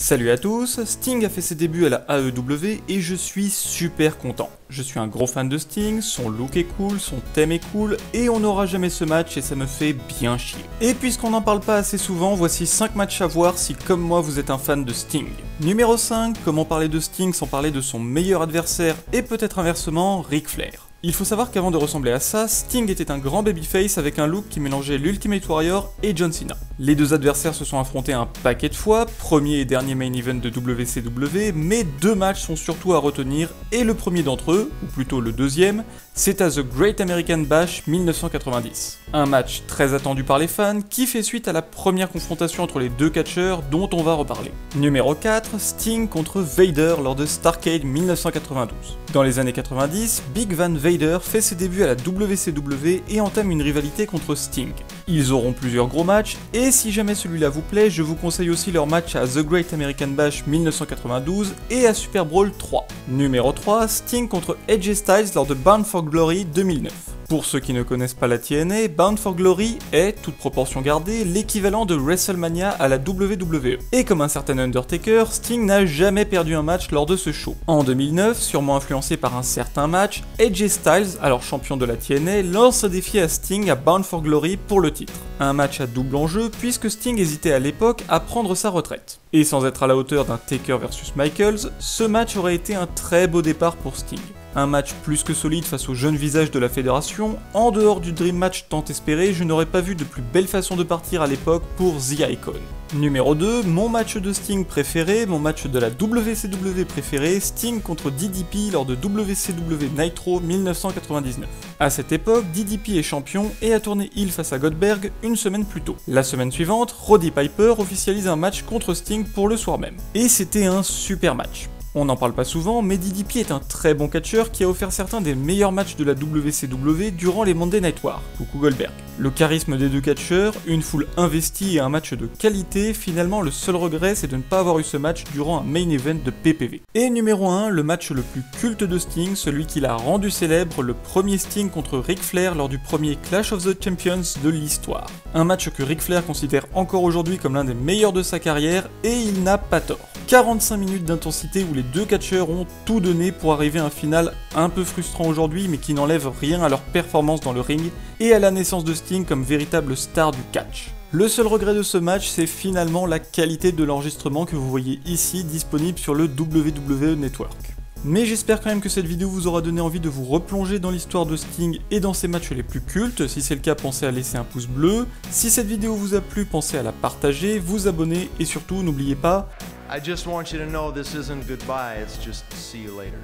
Salut à tous, Sting a fait ses débuts à la AEW et je suis super content. Je suis un gros fan de Sting, son look est cool, son thème est cool et on n'aura jamais ce match et ça me fait bien chier. Et puisqu'on n'en parle pas assez souvent, voici 5 matchs à voir si comme moi vous êtes un fan de Sting. Numéro 5, comment parler de Sting sans parler de son meilleur adversaire et peut-être inversement, Ric Flair. Il faut savoir qu'avant de ressembler à ça, Sting était un grand babyface avec un look qui mélangeait l'Ultimate Warrior et John Cena. Les deux adversaires se sont affrontés un paquet de fois, premier et dernier main event de WCW, mais 2 matchs sont surtout à retenir, et le premier d'entre eux, ou plutôt le deuxième, c'est à The Great American Bash 1990. Un match très attendu par les fans qui fait suite à la première confrontation entre les deux catcheurs dont on va reparler. Numéro 4, Sting contre Vader lors de Starrcade 1992. Dans les années 90, Big Van Vader fait ses débuts à la WCW et entame une rivalité contre Sting. Ils auront plusieurs gros matchs, et si jamais celui-là vous plaît, je vous conseille aussi leur match à The Great American Bash 1992 et à Super Brawl 3. Numéro 3, Sting contre AJ Styles lors de Bound for Glory 2009. Pour ceux qui ne connaissent pas la TNA, Bound for Glory est, toute proportion gardée, l'équivalent de WrestleMania à la WWE. Et comme un certain Undertaker, Sting n'a jamais perdu un match lors de ce show. En 2009, sûrement influencé par un certain match, AJ Styles, alors champion de la TNA, lance un défi à Sting à Bound for Glory pour le titre. Un match à double enjeu puisque Sting hésitait à l'époque à prendre sa retraite. Et sans être à la hauteur d'un Taker vs Michaels, ce match aurait été un très beau départ pour Sting. Un match plus que solide face au jeune visage de la fédération, en dehors du Dream Match tant espéré, je n'aurais pas vu de plus belle façon de partir à l'époque pour The Icon. Numéro 2, mon match de Sting préféré, mon match de la WCW préféré, Sting contre DDP lors de WCW Nitro 1999. À cette époque, DDP est champion et a tourné heel face à Goldberg une semaine plus tôt. La semaine suivante, Roddy Piper officialise un match contre Sting pour le soir même. Et c'était un super match. On n'en parle pas souvent, mais DDP est un très bon catcheur qui a offert certains des meilleurs matchs de la WCW durant les Monday Night Wars. Coucou Goldberg. Le charisme des deux catcheurs, une foule investie et un match de qualité, finalement le seul regret c'est de ne pas avoir eu ce match durant un main event de PPV. Et numéro 1, le match le plus culte de Sting, celui qui l'a rendu célèbre, le premier Sting contre Ric Flair lors du premier Clash of the Champions de l'histoire. Un match que Ric Flair considère encore aujourd'hui comme l'un des meilleurs de sa carrière, et il n'a pas tort. 45 minutes d'intensité où les deux catcheurs ont tout donné pour arriver à un final un peu frustrant aujourd'hui mais qui n'enlève rien à leur performance dans le ring et à la naissance de Sting comme véritable star du catch. Le seul regret de ce match, c'est finalement la qualité de l'enregistrement que vous voyez ici disponible sur le WWE Network. Mais j'espère quand même que cette vidéo vous aura donné envie de vous replonger dans l'histoire de Sting et dans ses matchs les plus cultes. Si c'est le cas, pensez à laisser un pouce bleu. Si cette vidéo vous a plu, pensez à la partager, vous abonner et surtout n'oubliez pas... I just want you to know this isn't goodbye, it's just see you later.